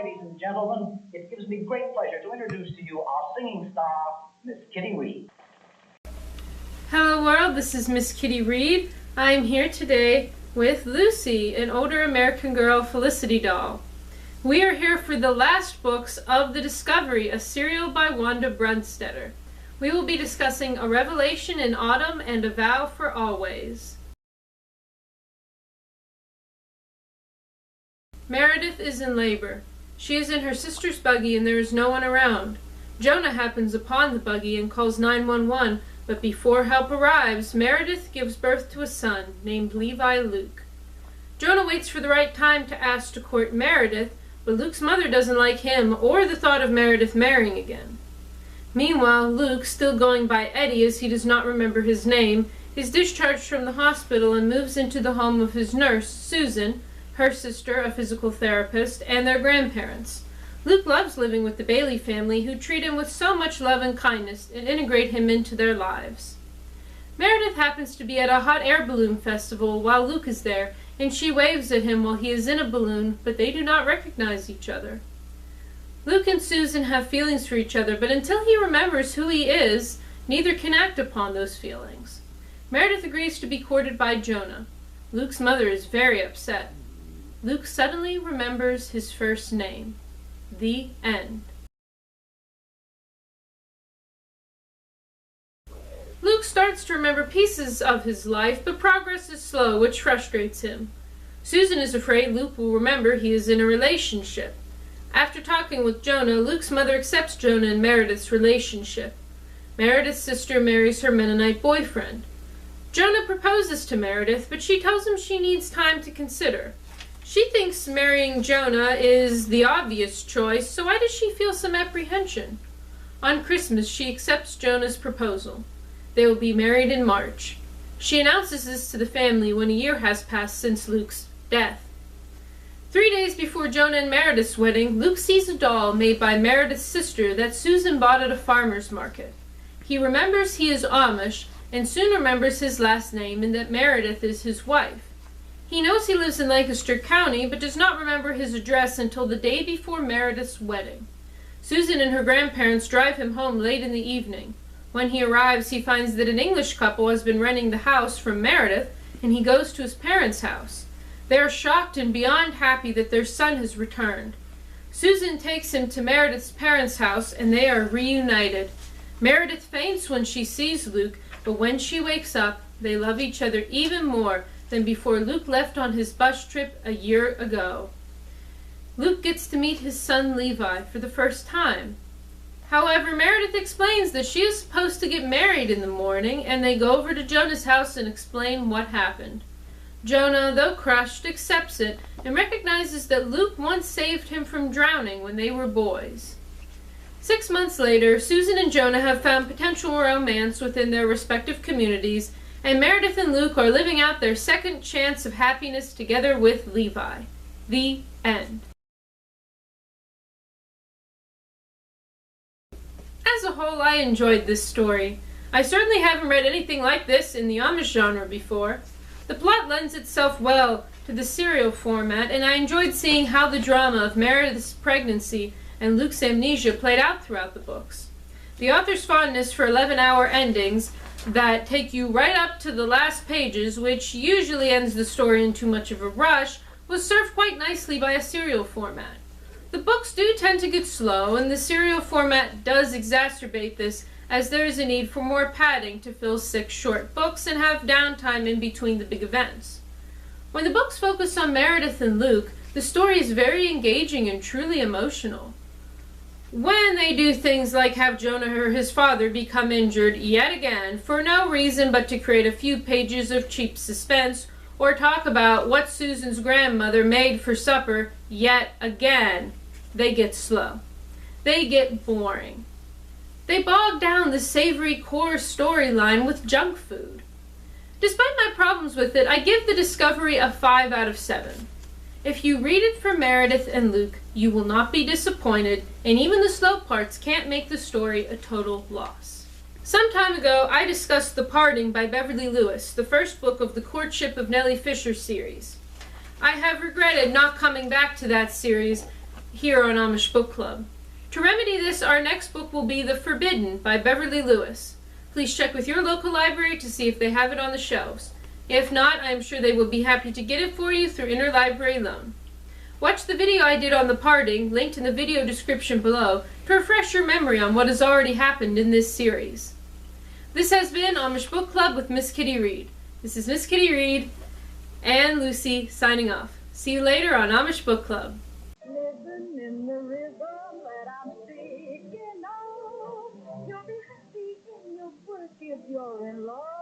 ladies and gentlemen, it gives me great pleasure to introduce to you our singing star, Miss Kitty Reed. Hello world, this is Miss Kitty Reed. I am here today with Lucy, an older American Girl Felicity doll. We are here for the last books of The Discovery, a serial by Wanda Brunstetter. We will be discussing A Revelation in Autumn and A Vow for Always. Meredith is in labor. She is in her sister's buggy and there is no one around. Jonah happens upon the buggy and calls 911, but before help arrives, Meredith gives birth to a son named Levi Luke. Jonah waits for the right time to ask to court Meredith, but Luke's mother doesn't like him or the thought of Meredith marrying again. Meanwhile, Luke, still going by Eddie as he does not remember his name, is discharged from the hospital and moves into the home of his nurse, Susan, her sister, a physical therapist, and their grandparents. Luke loves living with the Bailey family, who treat him with so much love and kindness and integrate him into their lives. Meredith happens to be at a hot air balloon festival while Luke is there, and she waves at him while he is in a balloon, but they do not recognize each other. Luke and Susan have feelings for each other, but until he remembers who he is, neither can act upon those feelings. Meredith agrees to be courted by Jonah. Luke's mother is very upset. Luke suddenly remembers his first name. The end. Luke starts to remember pieces of his life, but progress is slow, which frustrates him. Susan is afraid Luke will remember he is in a relationship. After talking with Jonah, Luke's mother accepts Jonah and Meredith's relationship. Meredith's sister marries her Mennonite boyfriend. Jonah proposes to Meredith, but she tells him she needs time to consider. She thinks marrying Jonah is the obvious choice, so why does she feel some apprehension? On Christmas, she accepts Jonah's proposal. They will be married in March. She announces this to the family when a year has passed since Luke's death. 3 days before Jonah and Meredith's wedding, Luke sees a doll made by Meredith's sister that Susan bought at a farmer's market. He remembers he is Amish, and soon remembers his last name and that Meredith is his wife. He knows he lives in Lancaster County, but does not remember his address until the day before Meredith's wedding. Susan and her grandparents drive him home late in the evening. When he arrives, he finds that an English couple has been renting the house from Meredith, and he goes to his parents' house. They are shocked and beyond happy that their son has returned. Susan takes him to Meredith's parents' house, and they are reunited. Meredith faints when she sees Luke, but when she wakes up, they love each other even more than before Luke left on his bus trip a year ago. Luke gets to meet his son Levi for the first time. However, Meredith explains that she is supposed to get married in the morning, and they go over to Jonah's house and explain what happened. Jonah, though crushed, accepts it and recognizes that Luke once saved him from drowning when they were boys. 6 months later, Susan and Jonah have found potential romance within their respective communities, and Meredith and Luke are living out their second chance of happiness together with Levi. The end. As a whole, I enjoyed this story. I certainly haven't read anything like this in the Amish genre before. The plot lends itself well to the serial format, and I enjoyed seeing how the drama of Meredith's pregnancy and Luke's amnesia played out throughout the books. The author's fondness for 11-hour endings that take you right up to the last pages, which usually ends the story in too much of a rush, was served quite nicely by a serial format. The books do tend to get slow, and the serial format does exacerbate this, as there is a need for more padding to fill 6 short books and have downtime in between the big events. When the books focus on Meredith and Luke, the story is very engaging and truly emotional. When they do things like have Jonah or his father become injured yet again for no reason but to create a few pages of cheap suspense, or talk about what Susan's grandmother made for supper yet again, they get slow. They get boring. They bog down the savory core storyline with junk food. Despite my problems with it, I give The Discovery a 5 out of 7. If you read it for Meredith and Luke, you will not be disappointed, and even the slow parts can't make the story a total loss. Some time ago, I discussed The Parting by Beverly Lewis, the first book of the Courtship of Nellie Fisher series. I have regretted not coming back to that series, here on Amish Book Club. To remedy this, our next book will be The Forbidden by Beverly Lewis. Please check with your local library to see if they have it on the shelves. If not, I am sure they will be happy to get it for you through interlibrary loan. Watch the video I did on the parting, linked in the video description below, to refresh your memory on what has already happened in this series. This has been Amish Book Club with Miss Kitty Reed. This is Miss Kitty Reed and Lucy signing off. See you later on Amish Book Club. Living in the rhythm that I'm speaking of. You'll be happy in your work if you're in love.